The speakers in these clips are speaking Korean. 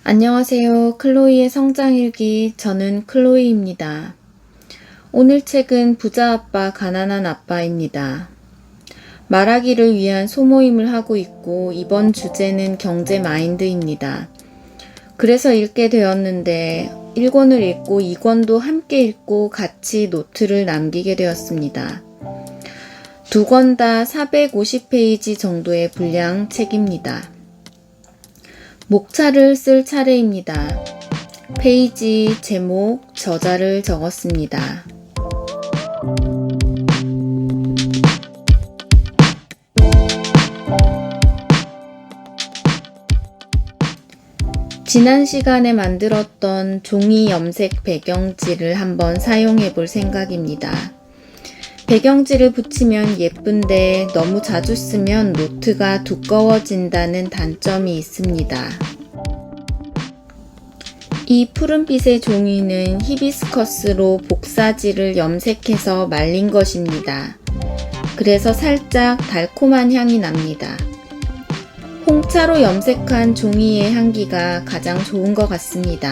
안녕하세요. 클로이의 성장일기. 저는 클로이입니다. 오늘 책은 부자 아빠, 가난한 아빠입니다. 말하기를 위한 소모임을 하고 있고 이번 주제는 경제 마인드입니다. 그래서 읽게 되었는데 1권을 읽고 2권도 함께 읽고 같이 노트를 남기게 되었습니다. 두 권 다 450페이지 정도의 분량 책입니다. 목차를 쓸 차례입니다. 페이지, 제목, 저자를 적었습니다. 지난 시간에 만들었던 종이 염색 배경지를 한번 사용해 볼 생각입니다. 배경지를 붙이면 예쁜데 너무 자주 쓰면 노트가 두꺼워진다는 단점이 있습니다. 이 푸른빛의 종이는 히비스커스로 복사지를 염색해서 말린 것입니다. 그래서 살짝 달콤한 향이 납니다. 홍차로 염색한 종이의 향기가 가장 좋은 것 같습니다.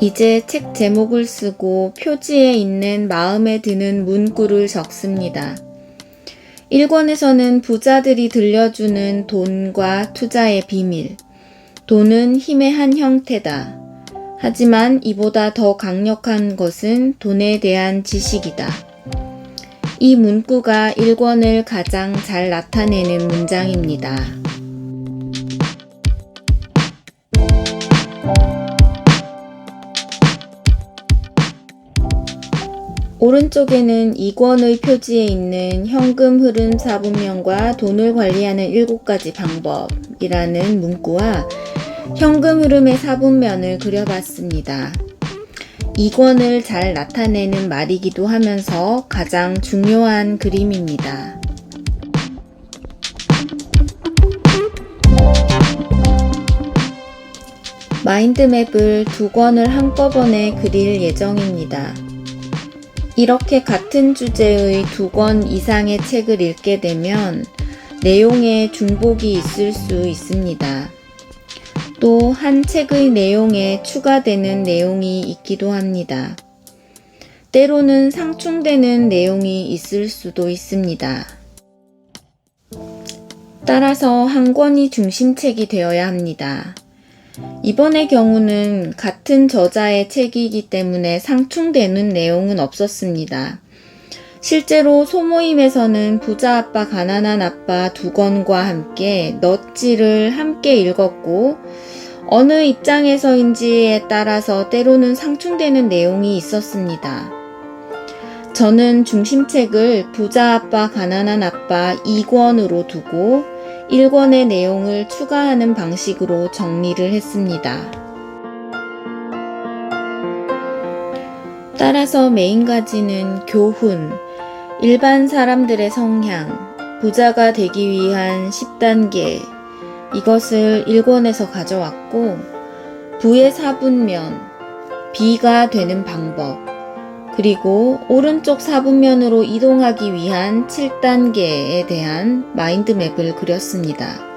이제 책 제목을 쓰고 표지에 있는 마음에 드는 문구를 적습니다. 1권에서는 부자들이 들려주는 돈과 투자의 비밀, 돈은 힘의 한 형태다. 하지만 이보다 더 강력한 것은 돈에 대한 지식이다. 이 문구가 1권을 가장 잘 나타내는 문장입니다. 오른쪽에는 2권의 표지에 있는 현금 흐름 4분면과 돈을 관리하는 7가지 방법이라는 문구와 현금 흐름의 4분면을 그려봤습니다. 2권을 잘 나타내는 말이기도 하면서 가장 중요한 그림입니다. 마인드맵을 2권을 한꺼번에 그릴 예정입니다. 이렇게 같은 주제의 2권 이상의 책을 읽게 되면 내용에 중복이 있을 수 있습니다. 또 한 책의 내용에 추가되는 내용이 있기도 합니다. 때로는 상충되는 내용이 있을 수도 있습니다. 따라서 한 권이 중심책이 되어야 합니다. 이번의 경우는 같은 저자의 책이기 때문에 상충되는 내용은 없었습니다. 실제로 소모임에서는 부자 아빠, 가난한 아빠 2권과 함께 넛지를 함께 읽었고 어느 입장에서인지에 따라서 때로는 상충되는 내용이 있었습니다. 저는 중심책을 부자 아빠, 가난한 아빠 2권으로 두고 1권의 내용을 추가하는 방식으로 정리를 했습니다. 따라서 메인 가지는 교훈, 일반 사람들의 성향, 부자가 되기 위한 10단계, 이것을 1권에서 가져왔고 부의 4분면, B가 되는 방법, 그리고 오른쪽 4분면으로 이동하기 위한 7단계에 대한 마인드맵을 그렸습니다.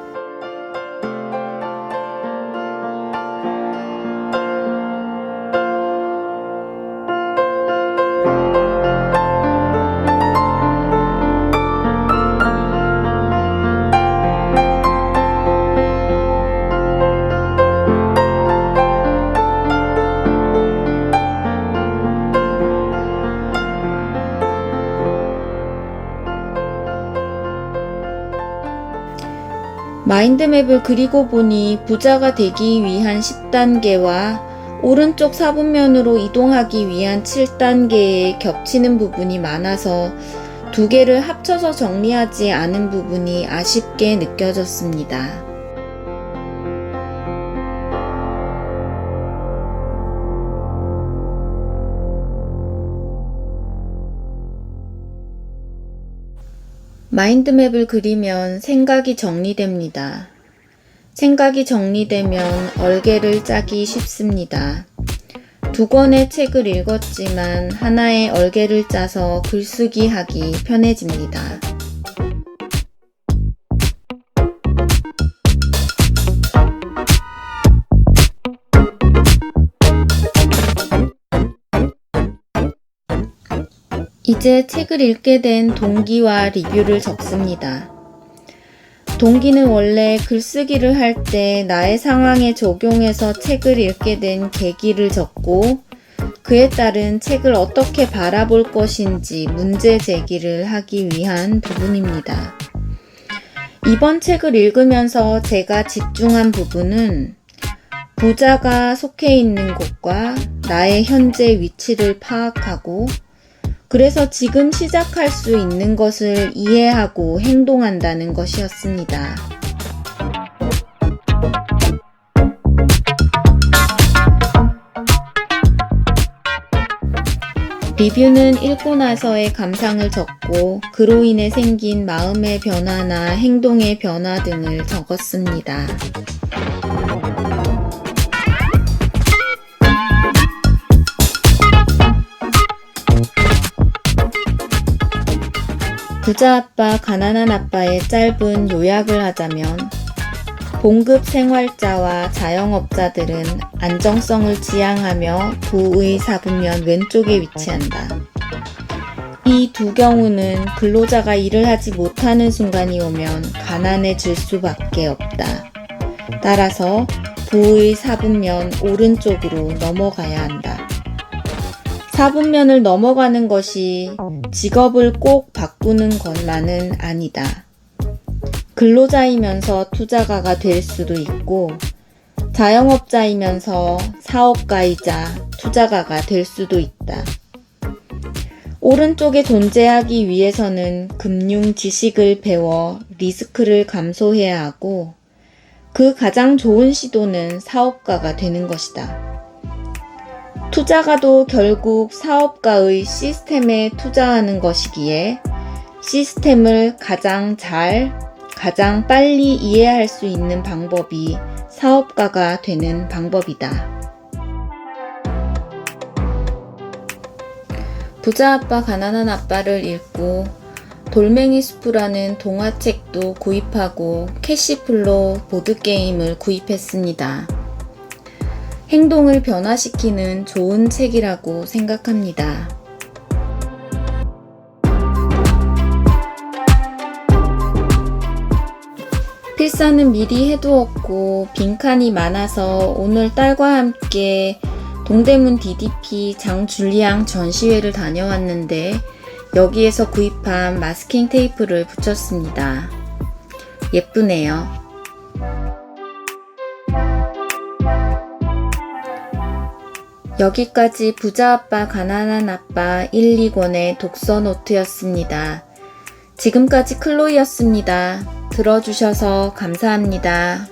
마인드맵을 그리고 보니 부자가 되기 위한 10단계와 오른쪽 4분면으로 이동하기 위한 7단계에 겹치는 부분이 많아서 두 개를 합쳐서 정리하지 않은 부분이 아쉽게 느껴졌습니다. 마인드맵을 그리면 생각이 정리됩니다. 생각이 정리되면 얼개를 짜기 쉽습니다. 두 권의 책을 읽었지만 하나의 얼개를 짜서 글쓰기 하기 편해집니다. 이제 책을 읽게 된 동기와 리뷰를 적습니다. 동기는 원래 글쓰기를 할 때 나의 상황에 적용해서 책을 읽게 된 계기를 적고 그에 따른 책을 어떻게 바라볼 것인지 문제 제기를 하기 위한 부분입니다. 이번 책을 읽으면서 제가 집중한 부분은 부자가 속해 있는 곳과 나의 현재 위치를 파악하고 그래서 지금 시작할 수 있는 것을 이해하고 행동한다는 것이었습니다. 리뷰는 읽고 나서의 감상을 적고 그로 인해 생긴 마음의 변화나 행동의 변화 등을 적었습니다. 부자 아빠, 가난한 아빠의 짧은 요약을 하자면 봉급 생활자와 자영업자들은 안정성을 지향하며 부의 사분면 왼쪽에 위치한다. 이 두 경우는 근로자가 일을 하지 못하는 순간이 오면 가난해질 수밖에 없다. 따라서 부의 사분면 오른쪽으로 넘어가야 한다. 사분면을 넘어가는 것이 직업을 꼭 바꾸는 것만은 아니다. 근로자이면서 투자가가 될 수도 있고 자영업자이면서 사업가이자 투자가가 될 수도 있다. 오른쪽에 존재하기 위해서는 금융 지식을 배워 리스크를 감소해야 하고 그 가장 좋은 시도는 사업가가 되는 것이다. 투자가도 결국 사업가의 시스템에 투자하는 것이기에 시스템을 가장 빨리 이해할 수 있는 방법이 사업가가 되는 방법이다. 부자 아빠 가난한 아빠를 읽고 돌멩이 숲이라는 동화책도 구입하고 캐시플로 보드게임을 구입했습니다. 행동을 변화시키는 좋은 책이라고 생각합니다. 필사는 미리 해두었고 빈칸이 많아서 오늘 딸과 함께 동대문 DDP 장줄리앙 전시회를 다녀왔는데 여기에서 구입한 마스킹 테이프를 붙였습니다. 예쁘네요. 여기까지 부자 아빠 가난한 아빠 1, 2권의 독서 노트였습니다. 지금까지 클로이였습니다. 들어주셔서 감사합니다.